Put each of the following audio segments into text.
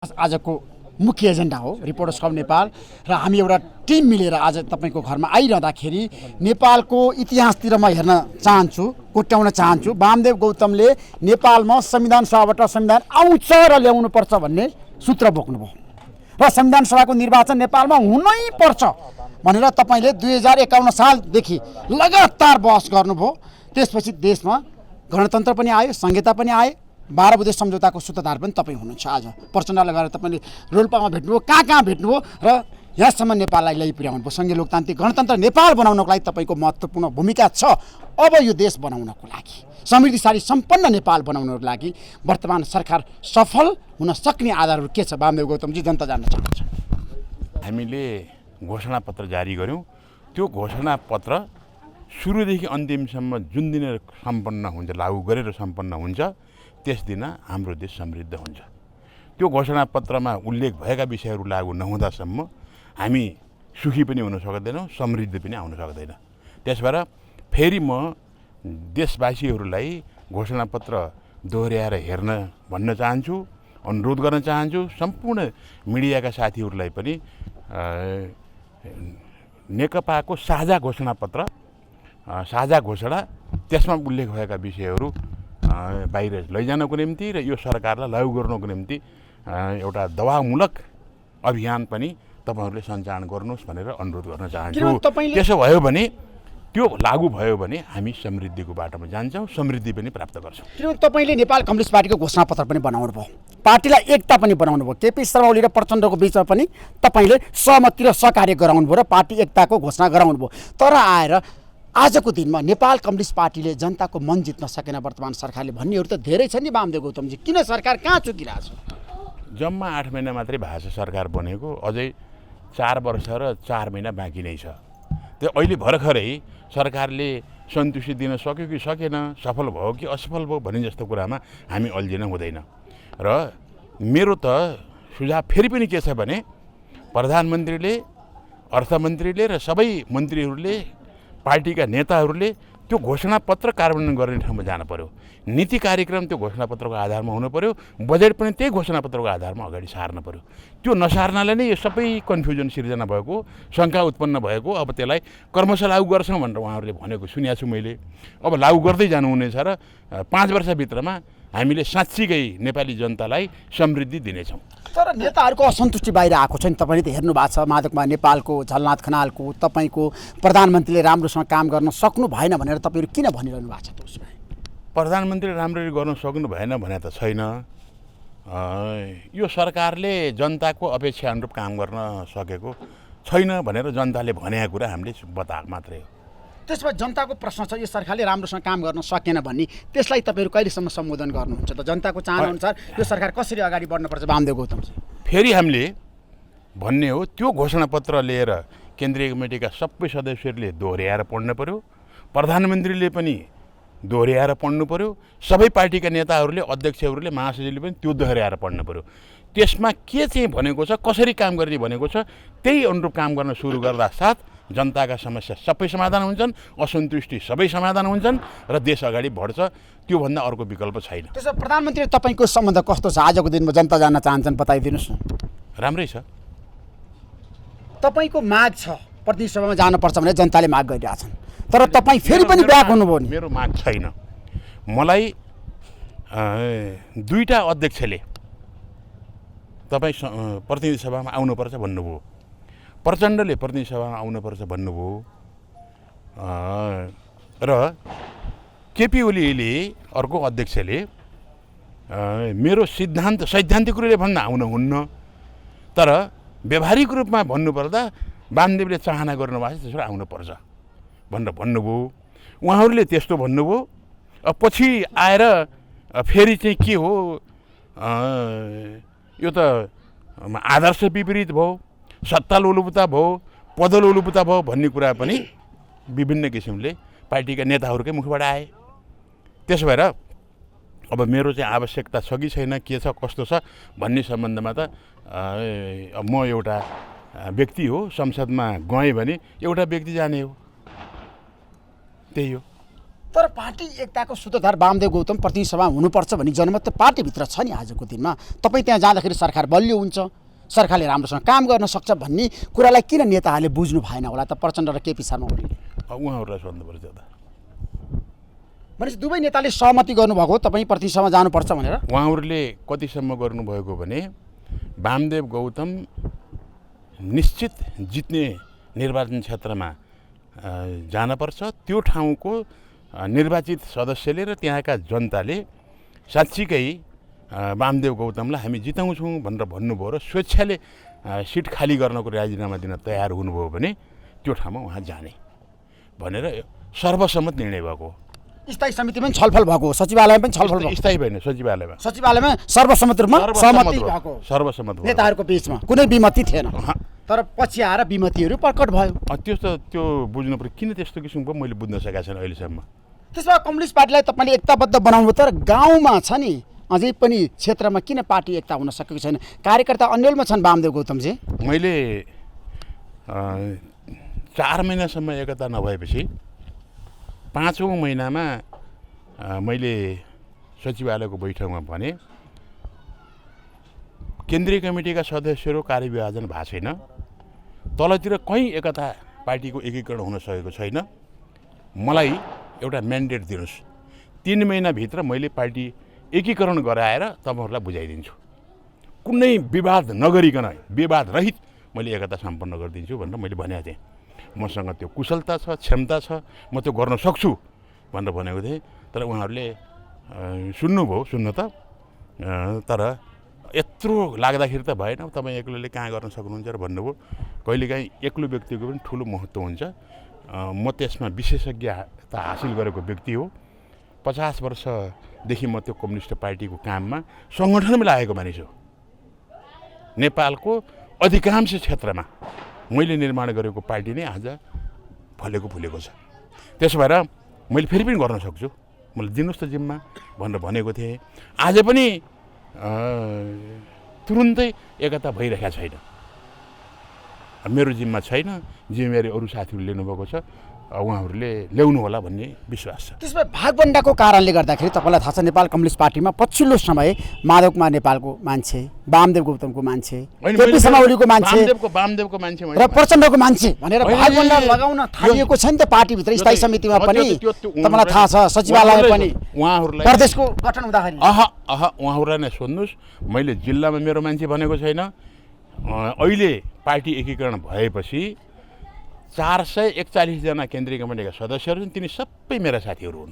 आजको मुख्य एजेन्डा हो रिपोर्टर्स क्लब नेपाल र हामी एउटा टिम मिलेर आज तपाईको घरमा आइरहँदाखेरि नेपालको इतिहासतिर म हेर्न चाहन्छु, कोट्याउन चाहन्छु। वामदेव गौतमले नेपालमा संविधान सभाबाट संविधान आउँछ र ल्याउनु पर्छ भन्ने सूत्र बोक्नुभयो र संविधान सभाको निर्वाचन नेपालमा हुनै पर्छ भनेर तपाईले 2051 सालदेखि लगातार बहस गर्नुभयो। त्यसपछि देशमा गणतन्त्र पनि आयो, संहिता पनि आयो, 12 बुँदे सम्झौताको सूत्रधार पनि तपाईँ हुनुहुन्छ। आज प्रचण्डलाई गएर तपाईँले रोल्पामा भेट्नुभयो, कहाँ भेट्नुभयो र यहाँसम्म नेपाललाई ल्याइ पुर्याउनु भयो। सङ्घीय लोकतान्त्रिक गणतन्त्र नेपाल बनाउनको लागि तपाईँको महत्त्वपूर्ण भूमिका छ। अब यो देश बनाउनको लागि, समृद्धिशाली सम्पन्न नेपाल बनाउनको लागि वर्तमान सरकार सफल हुन सक्ने आधारहरू के छ? वामदेव गौतमजी, जनता जान्न चाहन्छ। हामीले घोषणापत्र जारी गर्यौँ। त्यो घोषणापत्र सुरुदेखि अन्तिमसम्म जुन दिन सम्पन्न हुन्छ, लागू गरेर सम्पन्न हुन्छ, त्यस दिन हाम्रो देश समृद्ध हुन्छ। त्यो घोषणापत्रमा उल्लेख भएका विषयहरू लागू नहुँदासम्म हामी सुखी पनि हुन सक्दैनौँ, समृद्धि पनि आउन सक्दैन। त्यसबाट फेरि म देशवासीहरूलाई घोषणापत्र दोहोऱ्याएर हेर्न भन्न चाहन्छु, अनुरोध गर्न चाहन्छु। सम्पूर्ण मिडियाका साथीहरूलाई पनि नेकपाको साझा घोषणापत्र, साझा घोषणा, त्यसमा उल्लेख भएका विषयहरू बाहिर लैजानको निम्ति र यो सरकारलाई लागू गर्नको निम्ति एउटा दबावमूलक अभियान पनि तपाईँहरूले सञ्चालन गर्नुहोस् भनेर अनुरोध गर्न चाहन्छु। त्यसो भयो भने, त्यो लागू भयो भने हामी समृद्धिको बाटोमा जान्छौँ, समृद्धि पनि प्राप्त गर्छौँ। किनभने तपाईँले नेपाल कम्युनिस्ट पार्टीको घोषणापत्र पनि बनाउनु भयो, पार्टीलाई एकता पनि बनाउनु भयो। केपी शर्मा ओली र प्रचण्डको बिचमा पनि तपाईँले सहमति र सहकार्य गराउनु भयो र पार्टी एकताको घोषणा गराउनु भयो। तर आएर आजको दिनमा नेपाल कम्युनिस्ट पार्टीले जनताको मन जित्न सकेन वर्तमान सरकारले भन्नेहरू त धेरै छ नि। वामदेव गौतमजी, किन सरकार कहाँ चुकिरहेछ? जम्मा 8 महिना मात्रै भएको छ सरकार बनेको, अझै 4 वर्ष र 4 महिना बाँकी नै छ। त्यो अहिले भर्खरै सरकारले सन्तुष्टि दिन सक्यो कि सकेन, सफल भयो कि असफल भयो भन्ने जस्तो कुरामा हामी अल्झिन हुँदैन। र मेरो त सुझाव फेरि पनि के छ भने, प्रधानमन्त्रीले, अर्थमन्त्रीले र सबै मन्त्रीहरूले, पार्टीका नेताहरूले त्यो घोषणापत्र कार्यान्वयन गर्ने ठाउँमा जानु पर्यो। नीति कार्यक्रम त्यो घोषणापत्रको आधारमा हुनु पर्यो, बजेट पनि त्यही घोषणापत्रको आधारमा अगाडि सार्न पर्यो। त्यो नसार्नाले नै यो सबै कन्फ्युजन सिर्जना भएको, शङ्का उत्पन्न भएको। अब त्यसलाई क्रमशः लागू गर्छौँ भनेर उहाँहरूले भनेको सुनेको छु मैले। अब लागू गर्दै जानुहुनेछ र 5 वर्षभित्रमा हामीले साँच्चीकै नेपाली जनतालाई समृद्धि दिनेछौँ। तर नेताहरूको असन्तुष्टि बाहिर आएको छ नि। तपाईँले त हेर्नु भएको छ, माधवकुमार नेपालको, झलनाथ खनालको, तपाईँको प्रधानमन्त्रीले राम्रोसँग काम गर्न सक्नु भएन भनेर तपाईँहरू किन भनिरहनु भएको छ? त उसमा प्रधानमन्त्रीले राम्ररी गर्न सक्नु भएन भने त छैन। यो सरकारले जनताको अपेक्षा अनुरूप काम गर्न सकेको छैन भनेर जनताले भनेको कुरा हामीले बताएको मात्रै हो। त्यसमा जनताको प्रश्न छ, यो सरकारले राम्रोसँग काम गर्न सकेन भन्ने, त्यसलाई तपाईँहरू कहिलेसम्म सम्बोधन गर्नुहुन्छ त? जनताको चाहनाअनुसार यो सरकार कसरी अगाडि बढ्नुपर्छ? वामदेव गौतमजी, फेरि हामीले भन्ने हो, त्यो घोषणापत्र लिएर केन्द्रीय कमिटीका सबै सदस्यहरूले दोहोऱ्याएर पढ्नु पर्यो, प्रधानमन्त्रीले पनि दोहोऱ्याएर पढ्नु पर्यो, सबै पार्टीका नेताहरूले, अध्यक्षहरूले, महासचिवले पनि त्यो दोहोऱ्याएर पढ्नु पर्यो। त्यसमा के चाहिँ भनेको छ, कसरी काम गर्ने भनेको छ, त्यही अनुरूप काम गर्न सुरु गर्दा साथ जनताका समस्या सबै समाधान हुन्छन्, असन्तुष्टि सबै समाधान हुन्छन् र देश अगाडि बढ्छ। त्योभन्दा अर्को विकल्प छैन। त्यसो प्रधानमन्त्री तपाईँको सम्बन्ध कस्तो छ? आजको दिनमा जनता जान्न चाहन्छन्, बताइदिनुहोस् न। राम्रै छ। तपाईँको माग छ, प्रतिनिधि सभामा जानुपर्छ भने जनताले माग गरिरहेछन्, तर तपाईँ फेरि पनि ब्याक हुनुभयो नि। मेरो माग छैन। मलाई 2टा अध्यक्षले तपाईँ प्रतिनिधि सभामा आउनुपर्छ भन्नुभयो, प्रचण्डले प्रतिनिधि सभामा आउनुपर्छ भन्नुभयो र केपी ओलीले, अर्को अध्यक्षले मेरो सैद्धान्तिक रूपले भन्दा आउनुहुन्न, तर व्यावहारिक रूपमा भन्नुपर्दा वामदेवले चाहना गर्नुभएको छ त्यसरी आउनुपर्छ भनेर भन्नुभयो। उहाँहरूले त्यस्तो भन्नुभयो। पछि आएर फेरि चाहिँ के हो, यो त आदर्श विपरीत भयो, सत्ता लोलुपता भयो, पद लोलुपता भयो भन्ने कुरा पनि विभिन्न किसिमले पार्टीका नेताहरूकै मुखबाट आए। त्यसो भएर अब मेरो चाहिँ आवश्यकता छ कि छैन, के छ कस्तो छ भन्ने सम्बन्धमा त म एउटा व्यक्ति हो, संसदमा गएँ भने एउटा व्यक्ति जाने हो, त्यही हो। तर पार्टी एकताको सूत्रधार वामदेव गौतम प्रतिनिधि सभा हुनुपर्छ भन्ने जनमत त पार्टीभित्र छ नि आजको दिनमा। तपाईँ त्यहाँ जाँदाखेरि सरकार बलियो हुन्छ, सरकारले राम्रोसँग काम गर्न सक्छ भन्ने कुरालाई किन नेताहरूले बुझ्नु भएन होला त प्रचण्ड र केपी शर्मा ओलीले? उहाँहरूलाई सोध्नुपर्छ त। भनेपछि दुवै नेताले सहमति गर्नुभएको तपाईँ प्रतिनिधि सभा जानुपर्छ भनेर? उहाँहरूले कतिसम्म गर्नुभएको भने वामदेव गौतम निश्चित जित्ने निर्वाचन क्षेत्रमा जानपर्छ, त्यो ठाउँको निर्वाचित सदस्यले र त्यहाँका जनताले साँच्चीकै वामदेव गौतमलाई हामी जिताउँछौँ भनेर भन्नुभयो र स्वेच्छाले सिट खाली गर्नको राजीनामा दिन तयार हुनुभयो भने त्यो ठाउँमा उहाँ जाने भनेर सर्वसम्मत निर्णय भएको हो। स्थायी समितिमा पनि छलफल भएको हो, सचिवालयमा पनि छलफल भएको? स्थायी भएन, सचिवालयमा सर्वसम्मत रूपमा सहमति भएको, सर्वसम्मत नेताहरूको बीचमा कुनै विमति थिएन। तर पछि आएर विमतिहरू प्रकट भयो। त्यो बुझ्नु पर्यो किन त्यस्तो किसिमको मैले बुझ्न सकेको छैन अहिलेसम्म। त्यसमा कम्युनिस्ट पार्टीलाई तपाईँले एकताबद्ध बनाउनु, तर गाउँमा छ नि अझै पनि क्षेत्रमा किन पार्टी एकता हुन सकेको छैन? कार्यकर्ता अन्यलमा छन् वामदेव गौतमजी। मैले 4 महिनासम्म एकता नभएपछि 5औं महिनामा मैले सचिवालयको बैठकमा भने केन्द्रीय कमिटीका सदस्यहरू कार्यविभाजन भएको छैन, तलतिर कहीँ एकता पार्टीको एकीकरण हुन सकेको छैन, मलाई एउटा म्यान्डेट दिनुहोस्, 3 महिनाभित्र मैले पार्टी एकीकरण गराएर तपाईँहरूलाई बुझाइदिन्छु, कुनै विवाद नगरिकन विवाद रहित मैले एकता सम्पन्न गरिदिन्छु भनेर मैले भनेको थिएँ। मसँग त्यो कुशलता छ, क्षमता छ, म त्यो गर्न सक्छु भनेर भनेको थिएँ। तर उहाँहरूले सुन्न त, तर यत्रो लाग्दाखेरि त भएन, तपाईँ एक्लोले कहाँ गर्न सक्नुहुन्छ र भन्नुभयो। कहिलेकाहीँ एक्लो व्यक्तिको पनि ठुलो महत्त्व हुन्छ। म त्यसमा विशेषज्ञता हासिल गरेको व्यक्ति हो। 50 वर्षदेखि म त्यो कम्युनिस्ट पार्टीको काममा सङ्गठनमै लागेको मानिस हो। नेपालको अधिकांश क्षेत्रमा मैले निर्माण गरेको पार्टी नै आज फलेको फुलेको छ। त्यसो भएर मैले फेरि पनि गर्न सक्छु, मलाई दिनुहोस् त जिम्मा भनेर भनेको थिएँ। आज पनि तुरुन्तै एकता भइरहेको छैन, मेरो जिम्मा छैन, जिम्मेवारी अरू साथीहरूले लिनुभएको छ, उहाँहरूले ल्याउनु होला भन्ने विश्वास छ। त्यसमा भागबन्डाको कारणले गर्दाखेरि तपाईँलाई थाहा छ नेपाल कम्युनिस्ट पार्टीमा पछिल्लो समय माधव कुमार नेपालको मान्छे, वामदेव गौतमको मान्छे, केपी शर्मा ओलीको मान्छे वामदेवको मान्छे र प्रचण्डको मान्छे भनेर भागबन्डा लगाउन थालिएको छ नि त पार्टीभित्र, स्थायी समितिमा पनि तपाईँलाई थाहा छ, सचिवालय पनि उहाँहरूलाई प्रदेशको गठन हुँदाखेरि। उहाँहरूलाई नै सोध्नुहोस्, मैले जिल्लामा मेरो मान्छे भनेको छैन। अहिले पार्टी एकीकरण भएपछि 441 जना केन्द्रीय कमिटीका सदस्यहरू छन्, तिनी सबै मेरा साथीहरू हुन्।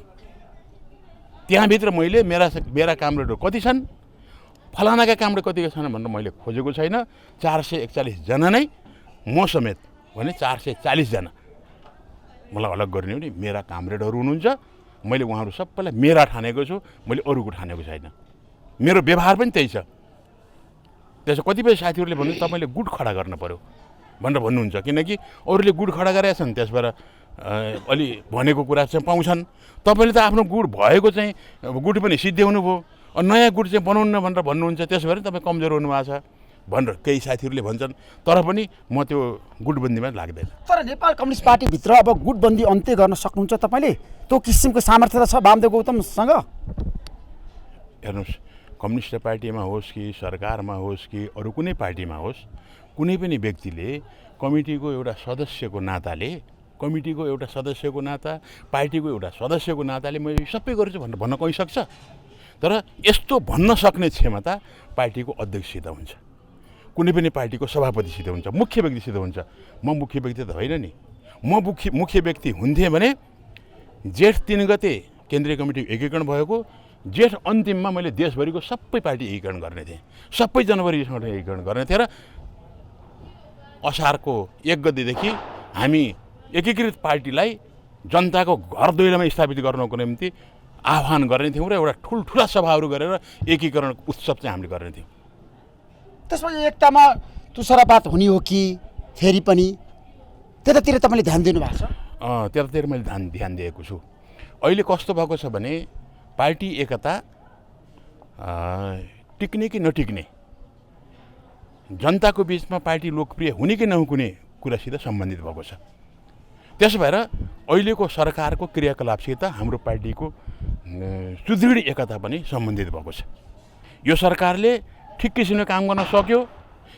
त्यहाँभित्र मैले मेरा कामरेडहरू कति छन्, फलानाका कामरेड कतिका छन् भनेर मैले खोजेको छैन। 441 जना नै म समेत भने 440 जना मलाई अलग गर्ने हो नि मेरा कामरेडहरू हुनुहुन्छ। मैले उहाँहरू सबैलाई मेरा ठानेको छु, मैले अरूको ठानेको छैन। मेरो व्यवहार पनि त्यही छ। त्यसो कतिपय साथीहरूले भन्नु तपाईँले गुट खडा गर्न पर्यो भनेर भन्नुहुन्छ, किनकि अरूले गुट खडा गरेका छन्, त्यस भएर अलि भनेको कुरा चाहिँ पाउँछन्। तपाईँले त आफ्नो गुट भएको चाहिँ गुट पनि सिद्ध्याउनु भयो, नयाँ गुट चाहिँ बनाउनु भनेर भन्नुहुन्छ, त्यसो भएर तपाईँ कमजोर हुनुभएको छ भनेर केही साथीहरूले भन्छन्। तर पनि म त्यो गुटबन्दीमा लाग्दैन। तर नेपाल कम्युनिस्ट पार्टीभित्र अब गुटबन्दी अन्त्य गर्न सक्नुहुन्छ तपाईँले? त्यो किसिमको सामर्थ्य छ वामदेव गौतमसँग? हेर्नुहोस्, कम्युनिस्ट पार्टीमा होस् कि सरकारमा होस् कि अरू कुनै पार्टीमा होस्, कुनै पनि व्यक्तिले कमिटीको एउटा सदस्यको नाताले पार्टीको एउटा सदस्यको नाताले म यो सबै गर्छु भनेर भन्न कोही सक्छ? तर यस्तो भन्न सक्ने क्षमता पार्टीको अध्यक्षसित हुन्छ, कुनै पनि पार्टीको सभापतिसित हुन्छ, मुख्य व्यक्तिसित हुन्छ। म मुख्य व्यक्ति त होइन नि। म मुख्य व्यक्ति हुन्थेँ भने जेठ 3 गते केन्द्रीय कमिटी एकीकरण भएको, जेठ अन्तिममा मैले देशभरिको सबै पार्टी एकीकरण गर्ने थिएँ, सबै जनवरीसँग एकीकरण गर्ने थिएँ र असारको 1 गतेदेखि हामी एकीकृत पार्टीलाई जनताको घर दैलोमा स्थापित गर्नको निम्ति आह्वान गर्ने थियौँ र एउटा ठुल्ठुला सभाहरू गरेर एकीकरण उत्सव चाहिँ हामीले गर्ने थियौँ। त्यसमा एकतामा तुसरापात हुने हो कि फेरि पनि त्यतातिर तपाईँले ध्यान दिनुभएको छ? त्यतातिर मैले ध्यान दिएको छु। अहिले कस्तो भएको छ भने पार्टी एकता टिक्ने कि नटिक्ने, जनताको बिचमा पार्टी लोकप्रिय हुने कि नहुने कुरासित सम्बन्धित भएको छ। त्यसो भएर अहिलेको सरकारको क्रियाकलापसित हाम्रो पार्टीको सुदृढ एकता पनि सम्बन्धित भएको छ। यो सरकारले ठिक किसिमले काम गर्न सक्यो,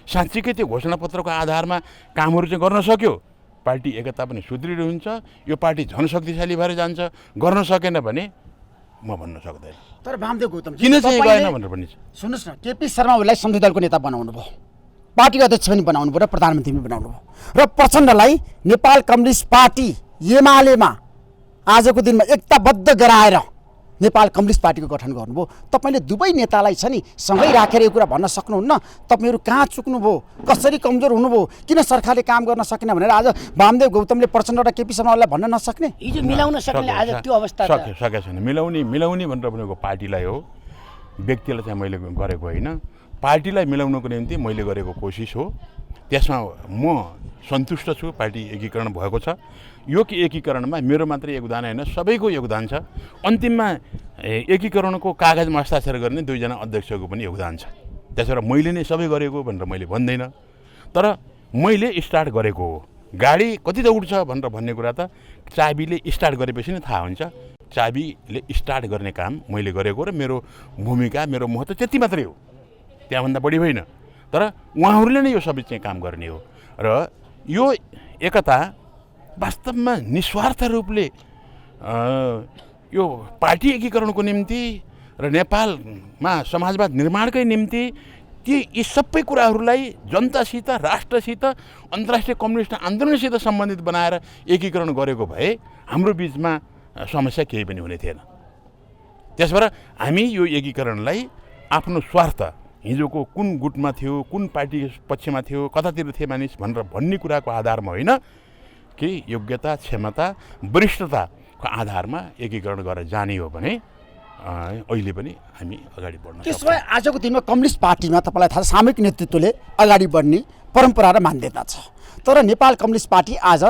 साँच्चीकै त्यो घोषणापत्रको आधारमा कामहरू चाहिँ गर्न सक्यो, पार्टी एकता पनि सुदृढ हुन्छ, यो पार्टी झन शक्तिशाली भएर जान्छ। गर्न सकेन भने म भन्न सक्दैन। तर वामदेव गौतम किन चाहिँ गएन भनेर पनि सुन्नुहोस् न, केपी शर्मा ओलीलाई संसदीय दलको नेता बनाउनु भयो, पार्टीको अध्यक्ष पनि बनाउनु भयो र प्रधानमन्त्री पनि बनाउनु भयो, र प्रचण्डलाई नेपाल कम्युनिस्ट पार्टी एमालेमा आजको दिनमा एकताबद्ध गराएर नेपाल कम्युनिस्ट पार्टीको गठन गर्नुभयो। तपाईँले दुवै नेतालाई छ नि सँगै राखेर यो कुरा भन्न सक्नुहुन्न? तपाईँहरू कहाँ चुक्नुभयो, कसरी कमजोर हुनुभयो, किन सरकारले काम गर्न सकेन भनेर आज वामदेव गौतमले प्रचण्ड र केपी शर्मालाई भन्न नसक्ने? हिजो मिलाउन सक्ने आज त्यो अवस्था सकेको छैन। मिलाउने भनेर भनेको पार्टीलाई हो, व्यक्तिलाई चाहिँ मैले गरेको होइन। पार्टीलाई मिलाउनको निम्ति मैले गरेको कोसिस हो, त्यसमा म सन्तुष्ट छु। पार्टी एकीकरण भएको छ। यो एकीकरणमा मेरो मात्रै योगदान होइन, सबैको योगदान छ। अन्तिममा एकीकरणको कागजमा हस्ताक्षर गर्ने दुईजना अध्यक्षको पनि योगदान छ। त्यसबाट मैले नै सबै गरेको भनेर मैले भन्दैन, तर मैले स्टार्ट गरेको हो। गाडी कति त उठ्छ भनेर भन्ने कुरा त चाबीले स्टार्ट गरेपछि नै थाहा हुन्छ। चाबीले स्टार्ट गर्ने काम मैले गरेको र मेरो भूमिका, मेरो महत्त्व त्यति मात्रै हो, त्यहाँभन्दा बढी होइन। तर उहाँहरूले नै यो सबै चाहिँ काम गर्ने हो। र यो एकता वास्तवमा निस्वार्थ रूपले यो पार्टी एकीकरणको निम्ति र नेपालमा समाजवाद निर्माणकै निम्ति यी सबै कुराहरूलाई जनतासित, राष्ट्रसित, अन्तर्राष्ट्रिय कम्युनिस्ट आन्दोलनसित सम्बन्धित बनाएर एकीकरण गरेको भए हाम्रो बिचमा समस्या केही पनि हुने थिएन। त्यसबाट हामी यो एकीकरणलाई आफ्नो स्वार्थ, हिजोको कुन गुटमा थियो, कुन पार्टी पक्षमा थियो, कतातिर थिए मानिस भनेर भन्ने कुराको आधारमा होइन, कि योग्यता, क्षमता, वरिष्ठताको आधारमा एकीकरण गरेर जाने हो भने अहिले पनि हामी अगाडि बढ्न सक्छौँ। त्यसो भए आजको दिनमा कम्युनिस्ट पार्टीमा तपाईँलाई थाहा छ सामूहिक नेतृत्वले अगाडि बढ्ने परम्परा र मान्यता छ। तर नेपाल कम्युनिस्ट पार्टी आज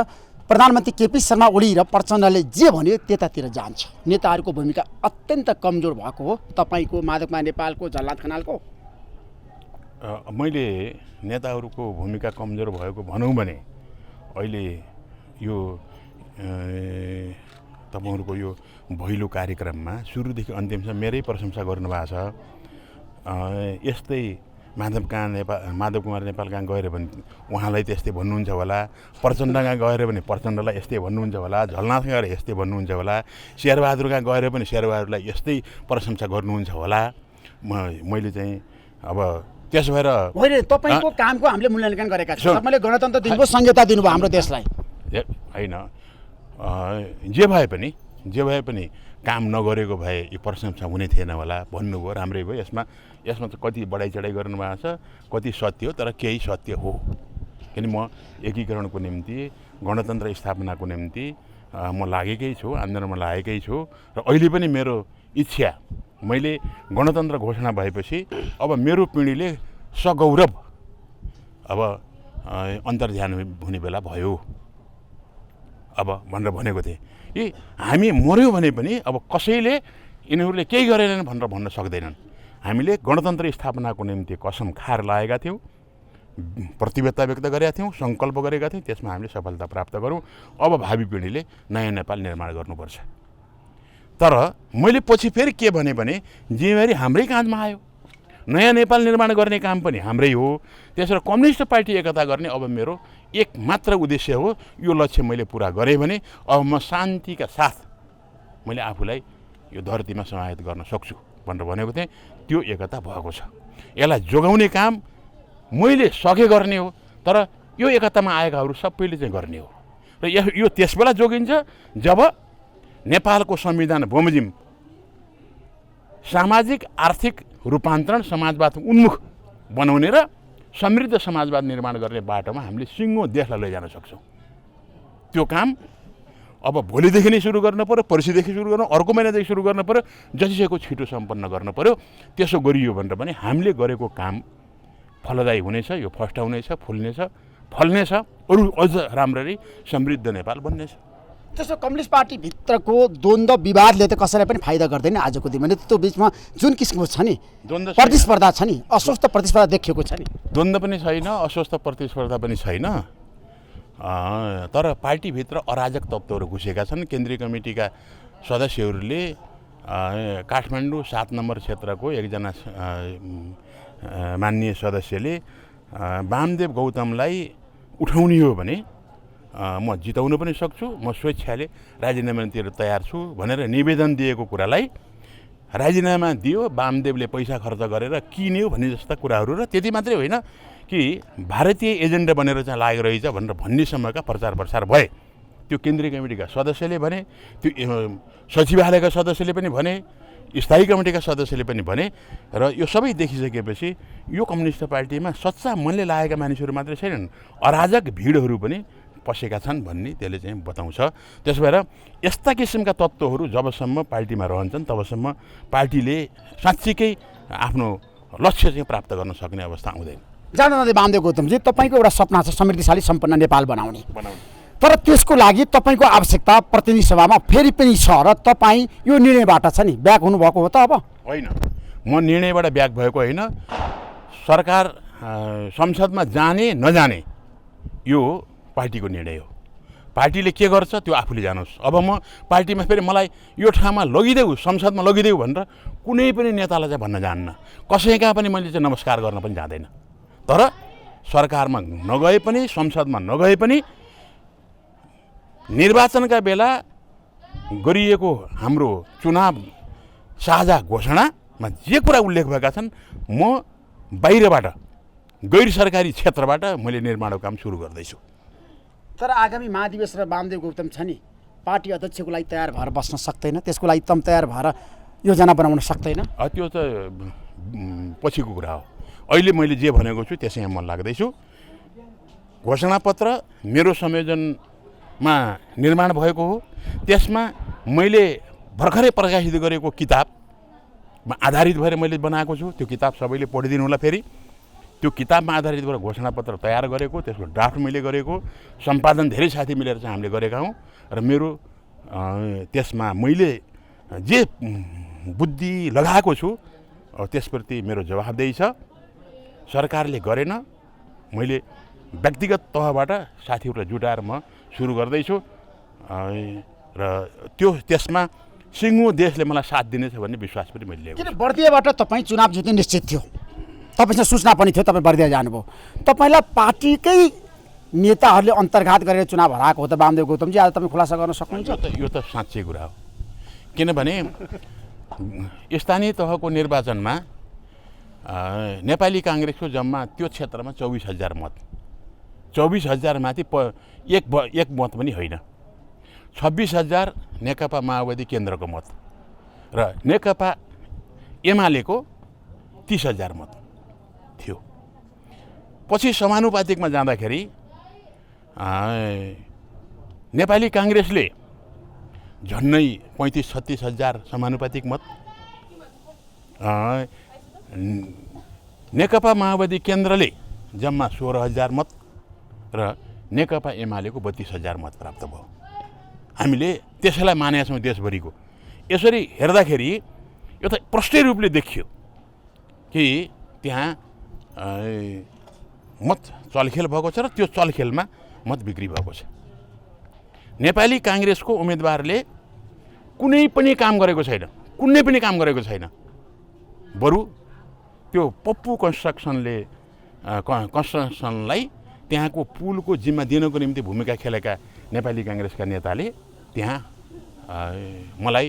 प्रधानमन्त्री केपी शर्मा ओली र प्रचण्डले जे भन्यो त्यतातिर जान्छ। नेताहरूको भूमिका अत्यन्त कमजोर भएको हो, तपाईँको, माधवमा नेपालको, झलनाथ खनालको। मैले नेताहरूको भूमिका कमजोर भएको भनौँ भने अहिले यो तपाईँहरूको यो भैलो कार्यक्रममा सुरुदेखि अन्तिमसम्म मेरै प्रशंसा गर्नुभएको छ। यस्तै माधव कुमार नेपाल कहाँ गएर भने उहाँलाई त्यस्तै भन्नुहुन्छ होला, प्रचण्ड कहाँ गएर भने प्रचण्डलाई यस्तै भन्नुहुन्छ होला, झलनाथ गएर यस्तै भन्नुहुन्छ होला, शेरबहादुर कहाँ गएर पनि शेरबहादुरलाई यस्तै प्रशंसा गर्नुहुन्छ होला। मैले चाहिँ अब त्यसो भएर होइन, तपाईँको कामको हामीले मूल्याङ्कन गरेका छौँ। तपाईँले गणतन्त्र दिनुभयो, संहिता दिनुभयो हाम्रो देशलाई। होइन, जे भए पनि काम नगरेको भए यो प्रशंसा हुने थिएन होला, भन्नुभयो, राम्रै भयो। यसमा त कति बढाइ चढाइ गर्नुभएको छ, कति सत्य हो, तर केही सत्य हो। किन म एकीकरणको निम्ति, गणतन्त्र स्थापनाको निम्ति म लागेकै छु, आन्दोलनमा लागेकै छु। र अहिले पनि मेरो इच्छा, मैले गणतन्त्र घोषणा भएपछि अब मेरो पिँढीले सगौरव अब अन्तर्ध्यान हुने बेला भयो अब भनेर भनेको थिएँ। यी हामी मऱ्यो भने पनि अब कसैले यिनीहरूले केही गरेनन् भनेर भन्न सक्दैनन्। हामीले गणतन्त्र स्थापनाको निम्ति कसम खाएर लागेका थियौँ, प्रतिबद्धता व्यक्त गरेका थियौँ, सङ्कल्प गरेका थियौँ, त्यसमा हामीले सफलता प्राप्त गरौँ। अब भावी पिँढीले नयाँ नेपाल निर्माण गर्नुपर्छ। तर मैले पछि फेरि के भने जिम्मेवारी हाम्रै काँधमा आयो, नयाँ नेपाल निर्माण गर्ने काम पनि हाम्रै हो। त्यसबाट कम्युनिस्ट पार्टी एकता गर्ने अब मेरो एक मात्र उद्देश्य हो। यो लक्ष्य मैले पुरा गरेँ भने अब म शान्तिका साथ मैले आफूलाई यो धरतीमा समाहित गर्न सक्छु भनेर भनेको थिएँ। त्यो एकता भएको छ। यसलाई जोगाउने काम मैले सके गर्ने हो, तर यो एकतामा आएकाहरू सबैले चाहिँ गर्ने हो। र यो त्यसबेला जोगिन्छ जब नेपालको संविधान बमोजिम सामाजिक आर्थिक रूपान्तरण समाजवाद उन्मुख बनाउने र समृद्ध समाजवाद निर्माण गर्ने बाटोमा हामीले सिङ्गो देशलाई लैजान सक्छौँ। त्यो काम अब भोलिदेखि नै सुरु गर्नु पऱ्यो, पर्सिदेखि सुरु गर्नु, अर्को महिनादेखि सुरु गर्नु पऱ्यो, जतिसक्दो छिटो सम्पन्न गर्नु पऱ्यो। त्यसो गरियो भनेर पनि हामीले गरेको काम फलदायी हुनेछ, यो फस्टाउनेछ, फल्नेछ, अरू अझ राम्ररी समृद्ध नेपाल बन्नेछ। त्यसो कम्युनिस्ट पार्टीभित्रको द्वन्द्व विवादले त कसैलाई पनि फाइदा गर्दैन। आजको दिनमा त्यो बिचमा जुन किसिमको छ नि प्रतिस्पर्धा छ नि, अस्वस्थ प्रतिस्पर्धा देखिएको छ नि। द्वन्द्व पनि छैन, अस्वस्थ प्रतिस्पर्धा पनि छैन। तर पार्टीभित्र अराजक तत्त्वहरू घुसेका छन्। केन्द्रीय कमिटीका सदस्यहरूले काठमाडौँ 7 नम्बर क्षेत्रको एकजना माननीय सदस्यले वामदेव गौतमलाई उठाउने हो भने म जिताउन पनि सक्छु, म स्वेच्छाले राजीनामा दिन तयार छु भनेर निवेदन दिएको कुरालाई राजीनामा दियो, वामदेवले पैसा खर्च गरेर किन्यो भन्ने जस्ता कुराहरू र त्यति मात्रै होइन कि भारतीय एजेन्डा बनेर चाहिँ लागेको रहेछ भनेर भन्नेसम्मका प्रचार प्रसार भए। त्यो केन्द्रीय कमिटीका सदस्यले भने, त्यो सचिवालयका सदस्यले पनि भने, स्थायी कमिटीका सदस्यले पनि भने र यो सबै देखिसकेपछि यो कम्युनिस्ट पार्टीमा सच्चा मनले लागेका मानिसहरू मात्रै छैनन्, अराजक भिडहरू पनि पसेका छन् भन्ने त्यसले चाहिँ बताउँछ। त्यसो भएर यस्ता किसिमका तत्त्वहरू जबसम्म पार्टीमा रहन्छन् तबसम्म पार्टीले साँच्चीकै आफ्नो लक्ष्य चाहिँ प्राप्त गर्न सक्ने अवस्था आउँदैन। जान वामदेव गौतमजी, तपाईँको एउटा सपना छ समृद्धिशाली सम्पन्न नेपाल बनाउने, तर त्यसको लागि तपाईँको आवश्यकता प्रतिनिधि सभामा फेरि पनि छ र तपाईँ यो निर्णयबाट छ नि ब्याक हुनुभएको हो त? अब होइन, म निर्णयबाट ब्याक भएको होइन। सरकार संसदमा जाने नजाने यो पार्टीको निर्णय हो। पार्टीले के गर्छ त्यो आफूले जानोस्। अब म पार्टीमा फेरि मलाई यो ठाउँमा लगिदेऊ, संसदमा लगिदेऊ भनेर कुनै पनि नेतालाई चाहिँ भन्न जान्न, कसैका पनि मैले चाहिँ नमस्कार गर्न पनि जाँदैन। तर सरकारमा नगए पनि, संसदमा नगए पनि निर्वाचनका बेला गरिएको हाम्रो चुनाव साझा घोषणामा जे कुरा उल्लेख भएका छन्, म बाहिरबाट गैर सरकारी क्षेत्रबाट मैले निर्माणको काम सुरु गर्दैछु। तर आगामी महाधिवेशन र वामदेव गौतम छ नि, पार्टी अध्यक्षको लागि तयार भएर बस्न सक्दैन, त्यसको लागि तम तयार भएर योजना बनाउन सक्दैन? त्यो त पछिको कुरा हो। अहिले मैले जे भनेको छु त्यसैमा म लाग्दैछु। घोषणापत्र मेरो संयोजनमा निर्माण भएको हो। त्यसमा मैले भर्खरै प्रकाशित गरेको किताबमा आधारित भएर मैले बनाएको छु। त्यो किताब सबैले पढिदिनु होला। फेरि त्यो किताबमा आधारित भएर घोषणापत्र तयार गरेको, त्यसको ड्राफ्ट मैले गरेको, सम्पादन धेरै साथी मिलेर चाहिँ हामीले गरेका हौँ। र मेरो त्यसमा मैले जे बुद्धि लगाएको छु त्यसप्रति मेरो जवाफदेही छ। सरकारले गरेन, मैले व्यक्तिगत तहबाट साथीहरूलाई जुटाएर म सुरु गर्दैछु र त्यसमा सिङ्गो देशले मलाई साथ दिनेछ भन्ने विश्वास पनि मैले लिएको छु। किन बर्दियाबाट तपाईँ चुनाव जित्ने निश्चित थियो, तपाईँसँग सूचना पनि थियो, तपाईँ बर्दिया जानुभयो, तपाईँलाई पार्टीकै नेताहरूले अन्तर्घात गरेर चुनाव हराएको हो त वामदेव गौतमजी? आज तपाईँ खुलासा गर्न सक्नुहुन्छ? यो त साँच्चै कुरा हो। किनभने स्थानीय तहको निर्वाचनमा नेपाली काङ्ग्रेसको जम्मा त्यो क्षेत्रमा 24,000 मत, 24,000 माथि एक मत पनि होइन, 26,000 नेकपा माओवादी केन्द्रको मत र नेकपा एमालेको 30,000 मत थियो। पछि समानुपातिकमा जाँदाखेरि नेपाली काङ्ग्रेसले झन्नै 35-36,000 समानुपातिक मत, नेकपा माओवादी केन्द्रले जम्मा 16,000 मत र नेकपा एमालेको 32,000 मत प्राप्त भयो। हामीले त्यसैलाई मानेका छौँ देशभरिको। यसरी हेर्दाखेरि यो त प्रष्टै रूपले देखियो कि त्यहाँ मत चलखेल भएको छ र त्यो चलखेलमा मत बिक्री भएको छ। नेपाली काङ्ग्रेसको उम्मेदवारले कुनै पनि काम गरेको छैन, बरु त्यो पप्पू कन्स्ट्रक्सनलाई त्यहाँको पुलको जिम्मा दिनको निम्ति भूमिका खेलेका नेपाली काङ्ग्रेसका नेताले त्यहाँ मलाई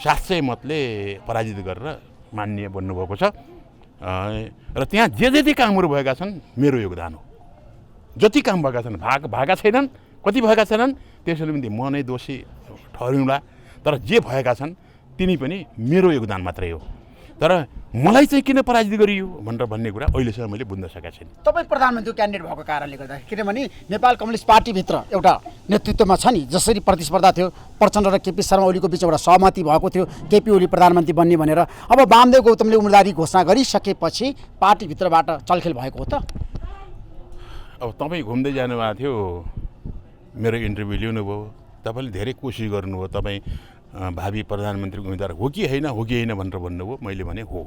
700 मतले पराजित गरेर माननीय बन्नुभएको छ। र त्यहाँ जे जति कामहरू भएका छन् मेरो योगदान हो। जति काम भएका छन्, भएका छैनन्, कति भएका छैनन् त्यसैले पनि म नै दोषी ठहरिउँला, तर जे भएका छन् तिनी पनि मेरो योगदान मात्रै हो। तर मलाई चाहिँ किन पराजित गरियो भनेर भन्ने कुरा अहिलेसम्म मैले बुझ्न सकेको छैन। तपाईँ प्रधानमन्त्री क्यान्डिडेट भएको कारणले गर्दा, किनभने नेपाल कम्युनिस्ट पार्टीभित्र एउटा नेतृत्वमा छ नि, जसरी प्रतिस्पर्धा थियो प्रचण्ड र केपी शर्मा ओलीको बिच एउटा सहमति भएको थियो केपी ओली प्रधानमन्त्री बन्ने भनेर, अब वामदेव गौतमले उम्मेदवारी घोषणा गरिसकेपछि पार्टीभित्रबाट चलखेल भएको हो त? अब तपाईँ घुम्दै जानुभएको थियो, मेरो इन्टरभ्यू लिनुभयो, तपाईँले धेरै कोसिस गर्नुभयो, तपाईँ भावी प्रधानमन्त्रीको उम्मेदवार हो कि होइन भनेर भन्नुभयो। मैले भने हो,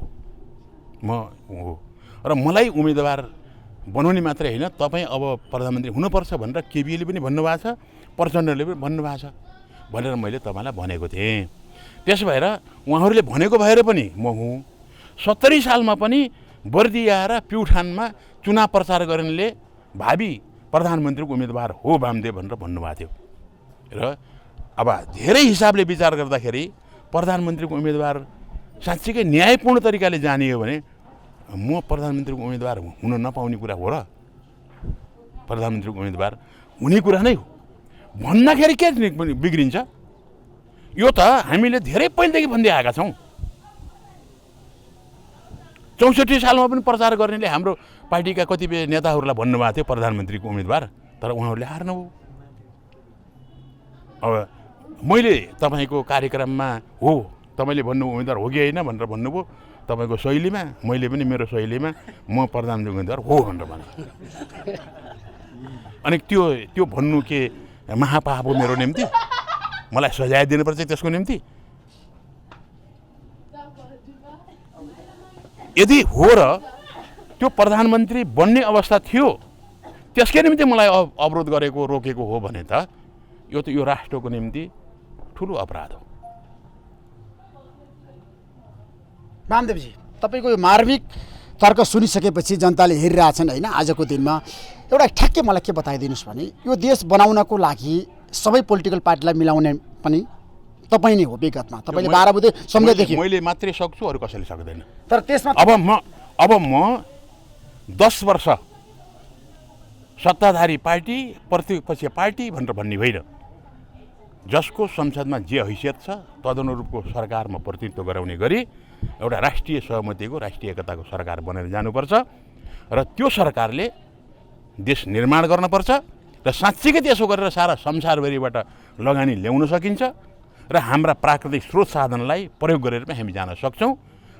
म हो। र मलाई उम्मेदवार बनाउने मात्रै होइन, तपाईँ अब प्रधानमन्त्री हुनुपर्छ भनेर केपीले पनि भन्नुभएको छ, प्रचण्डले पनि भन्नुभएको छ भनेर मैले तपाईँलाई भनेको थिएँ। त्यसो भएर उहाँहरूले भनेको भएर पनि म हुँ। 70 सालमा पनि बर्दिया र प्युठानमा चुनाव प्रचार गर्नेले भावी प्रधानमन्त्रीको उम्मेदवार हो वामदेव भनेर भन्नुभएको थियो। र अब धेरै हिसाबले विचार गर्दाखेरि प्रधानमन्त्रीको उम्मेदवार साँच्चीकै न्यायपूर्ण तरिकाले जानियो भने म प्रधानमन्त्रीको उम्मेदवार हुन नपाउने कुरा हो र? प्रधानमन्त्रीको उम्मेदवार हुने कुरा नै हो भन्दाखेरि के बिग्रिन्छ? यो त हामीले धेरै पहिलेदेखि भन्दै आएका छौँ। 64 सालमा पनि प्रचार गर्नेले हाम्रो पार्टीका कतिपय नेताहरूलाई भन्नुभएको थियो प्रधानमन्त्रीको उम्मेदवार, तर उहाँहरूले हार्नुभयो। अब मैले तपाईँको कार्यक्रममा हो तपाईँले भन्नु उम्मेदवार हो कि होइन भनेर भन्नुभयो, तपाईँको शैलीमा, मैले पनि मेरो शैलीमा म प्रधानमन्त्री उम्मेदवार हो भनेर भने। अनि त्यो भन्नु के महापाप हो मेरो निम्ति? मलाई सजाय दिनुपर्छ त्यसको निम्ति? यदि हो र त्यो प्रधानमन्त्री बन्ने अवस्था थियो त्यसकै निम्ति मलाई अवरोध गरेको रोकेको हो भने त यो राष्ट्रको निम्ति ठुलो अपराध हो। वामदेवजी, तपाईँको यो मार्मिक तर्क सुनिसकेपछि जनताले हेरिरहेछन् होइन? आजको दिनमा एउटा ठ्याक्कै मलाई के बताइदिनुहोस् भने यो देश बनाउनको लागि सबै पोलिटिकल पार्टीलाई मिलाउने पनि तपाईँ नै हो विगतमा, तपाईँले 12 बुधे सम्झैदेखि। मैले मात्रै सक्छु, अरू कसैले सक्दैन। तर त्यसमा अब म 10 वर्ष सत्ताधारी पार्टी प्रतिपक्ष पार्टी भनेर भन्ने होइन, जसको संसदमा जे हैसियत छ तदनुरूपको सरकारमा प्रतिनिधित्व गराउने गरी एउटा राष्ट्रिय सहमतिको राष्ट्रिय एकताको सरकार बनेर जानुपर्छ र त्यो सरकारले देश निर्माण गर्नुपर्छ र साँच्चीकै त्यसो गरेर सारा संसारभरिबाट लगानी ल्याउन सकिन्छ र हाम्रा प्राकृतिक स्रोत साधनलाई प्रयोग गरेर पनि हामी जान सक्छौँ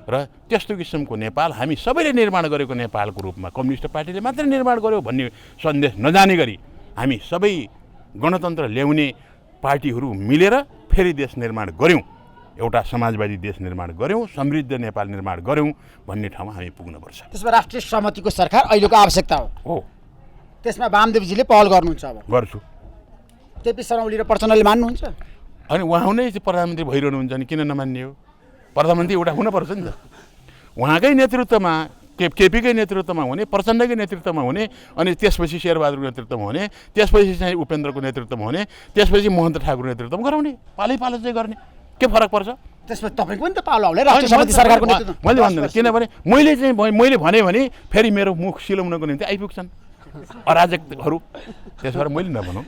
र त्यस्तो किसिमको नेपाल हामी सबैले निर्माण गरेको नेपालको रूपमा कम्युनिस्ट पार्टीले मात्रै निर्माण गर्यो भन्ने सन्देश नजाने गरी हामी सबै गणतन्त्र ल्याउने पार्टीहरू मिलेर फेरि देश निर्माण गऱ्यौँ, एउटा समाजवादी देश निर्माण गऱ्यौँ, समृद्ध नेपाल निर्माण गऱ्यौँ भन्ने ठाउँमा हामी पुग्नुपर्छ। त्यसमा राष्ट्रिय सहमतिको सरकार अहिलेको आवश्यकता हो। त्यसमा वामदेवजीले पहल गर्नुहुन्छ? अब गर्छु। केपी शर्मा ओली र प्रचण्डले मान्नुहुन्छ? अनि उहाँ नै प्रधानमन्त्री भइरहनुहुन्छ नि किन नमान्ने हो? प्रधानमन्त्री एउटा हुनुपर्छ नि त। उहाँकै नेतृत्वमा केपीकै नेतृत्वमा हुने, प्रचण्डकै नेतृत्वमा हुने, अनि त्यसपछि शेरबहादुरको नेतृत्वमा हुने, त्यसपछि चाहिँ उपेन्द्रको नेतृत्वमा हुने, त्यसपछि महन्त ठाकुरको नेतृत्वमा गराउने, पालै चाहिँ गर्ने। के फरक पर्छ? त्यसपछि तपाईँको पनि त पालो आउला राष्ट्रिय सहमति सरकारको नेतृत्व। मैले भन्दैन, किनभने मैले भने फेरि मेरो मुख सिलाउनको निम्ति आइपुग्छन् अराजकहरू, त्यस भएर मैले नभनौँ।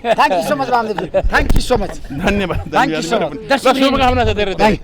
Thank you so much Vamdevji, thank you so much, धन्यवाद। Thank you so much. शुभकामना छ धेरै।